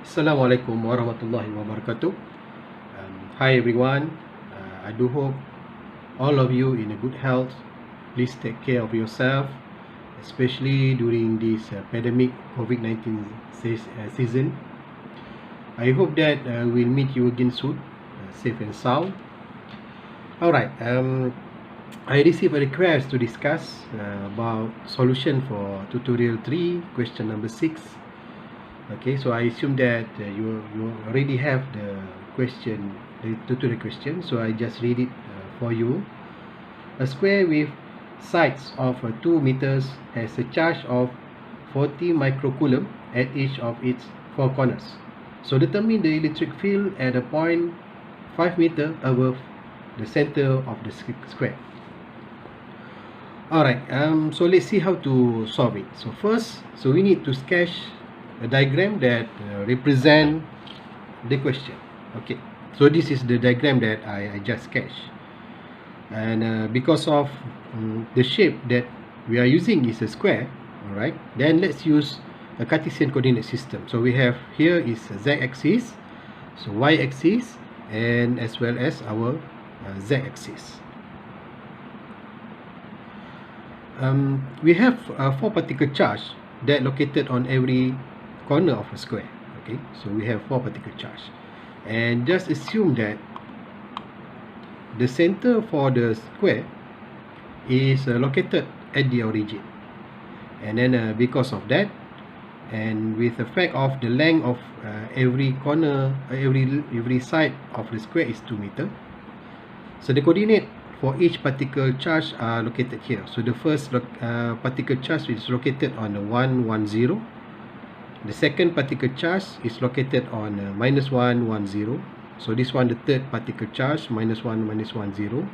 Assalamualaikum warahmatullahi wabarakatuh. Hi everyone. I do hope all of you in a good health. Please take care of yourself, especially during this pandemic COVID-19 season. I hope that we'll meet you again soon, safe and sound. Alright. I received a request to discuss about solution for tutorial 3, question number 6. Okay, so I assume that you already have the question, the tutorial question, so I just read it for you. A square with sides of 2 meters has a charge of 40 microcoulomb at each of its 4 corners. So determine the electric field at a point 5 meter above the center of the square. Alright, so let's see how to solve it. So first, we need to sketch a diagram that represent the question. Okay, so this is the diagram that I just sketched, and because of the shape that we are using is a square, alright, then let's use a Cartesian coordinate system. So we have here is a z-axis, so y-axis, and as well as our z-axis. We have 4 particle charge that located on every corner of a square. Okay, so we have 4 particle charge, and just assume that the center for the square is located at the origin, and then because of that, and with the fact of the length of every corner, every side of the square is 2 meter, so the coordinate for each particle charge are located here. So the first particle charge is located on the 1, 1, 0. The second particle charge is located on -1, 1, 0. So this one, the third particle charge, -1, -1, 0.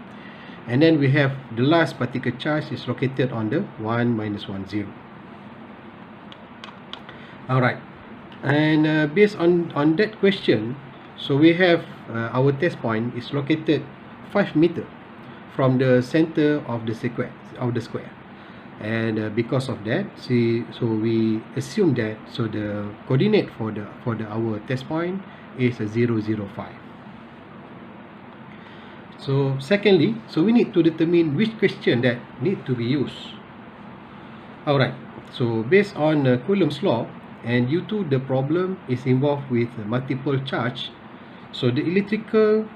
And then we have the last particle charge is located on the 1, -1, 0. Alright, and based on that question, so we have our test point is located 5 meter from the center of the square, and because of that, so we assume that the coordinate for our test point is 0, 0, 5. So secondly, so we need to determine which question that need to be used. Alright, so based on Coulomb's law, and due to the problem is involved with multiple charge, so the electrical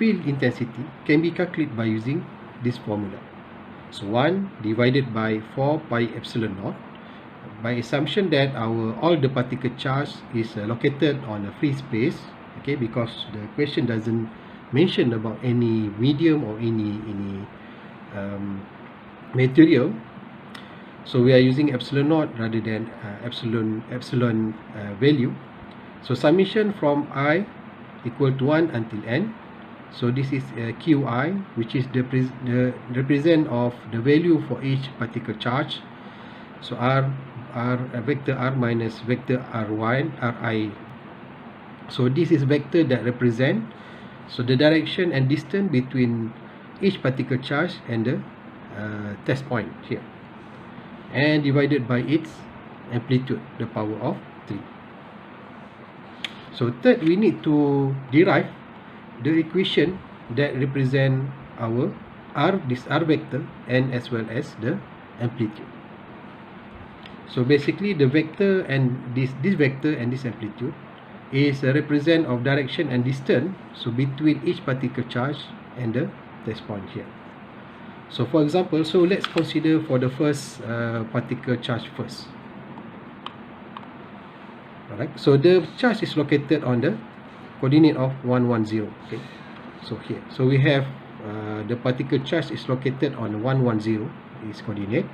field intensity can be calculated by using this formula. So 1 divided by 4 pi epsilon naught, by assumption that all the particle charge is located on a free space. Okay, because the question doesn't mention about any medium or any material, so we are using epsilon naught rather than epsilon value. So summation from I equal to 1 until n. So this is Qi, which is the represent of the value for each particle charge. So r vector r minus vector r1 ri. So this is vector that represent the direction and distance between each particle charge and the test point here, and divided by its amplitude, the power of 3. So third, we need to derive the equation that represent our this r vector and as well as the amplitude. So basically the vector and this vector and this amplitude is a represent of direction and distance, so between each particle charge and the test point here. So for example, so let's consider for the first particle charge first. Alright, so the charge is located on the coordinate of 1, 1, 0. Okay, so here, so we have the particle charge is located on 1, 1, 0 is coordinate,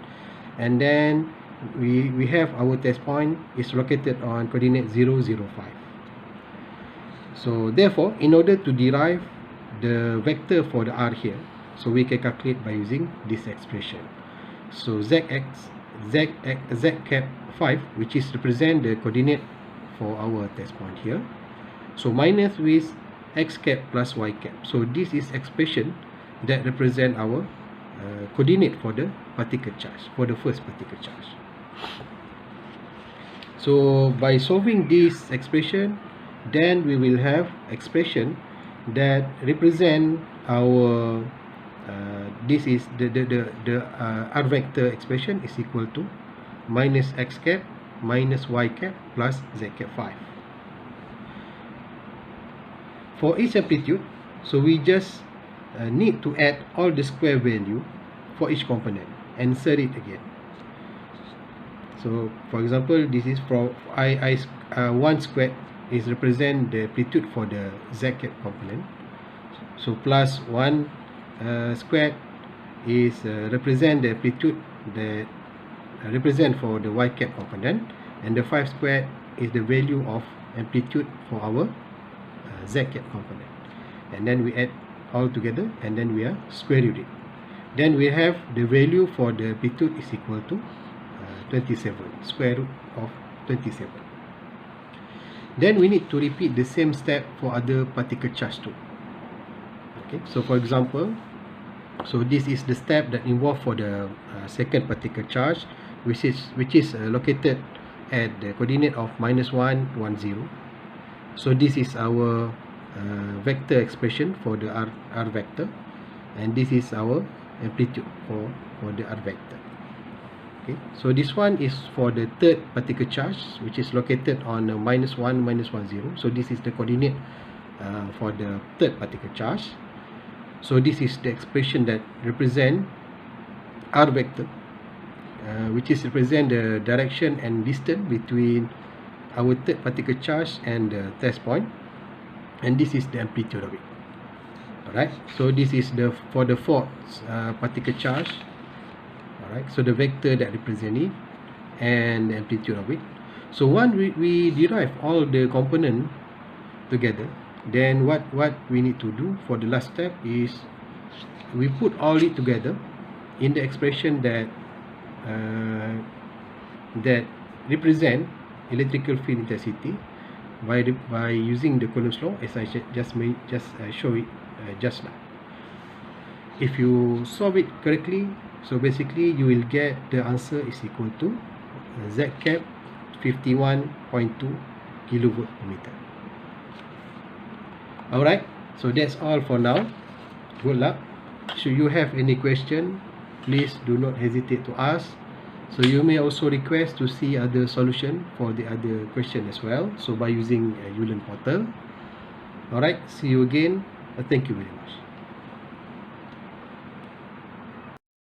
and then we have our test point is located on coordinate 0, 0, 5. So therefore, in order to derive the vector for the r here, so we can calculate by using this expression. So z cap 5, which is represent the coordinate for our test point here, so minus with x cap plus y cap. So this is expression that represent our coordinate for the particle charge, for the first particle charge. So by solving this expression, then we will have expression that represent our this is the r vector expression is equal to minus x cap minus y cap plus z cap 5 for each amplitude. So we just need to add all the square value for each component and insert it again. So for example, this is for I1 squared is represent the amplitude for the z cap component. So plus 1 squared is represent the amplitude that represent for the y cap component, and the 5 squared is the value of amplitude for our z cap component. And then we add all together and then we are square root it. Then we have the value for the amplitude is equal to 27, square root of 27. Then we need to repeat the same step for other particle charge too. Okay, so for example, so this is the step that involved for the second particle charge, which is located at the coordinate of -1, 1, 0. So this is our vector expression for the r vector, and this is our amplitude for the r vector. Okay, so this one is for the third particle charge, which is located on -1, -1, 0. So this is the coordinate for the third particle charge. So this is the expression that represent r vector, which is represent the direction and distance between our third particle charge and the test point, and this is the amplitude of it. Alright, so this is for the fourth particle charge. Alright, so the vector that represent it and the amplitude of it. So once we derive all the component together, then what we need to do for the last step is we put all it together in the expression that that represent electrical field intensity by using the Coulomb's law, as I just show it just now. If you solve it correctly, so basically you will get the answer is equal to z cap 51.2 kilovolt per meter. Alright, so that's all for now. Good luck. Should you have any question, please do not hesitate to ask. So you may also request to see other solution for the other question as well, so by using Ulen portal. Alright, see you again. Thank you very much.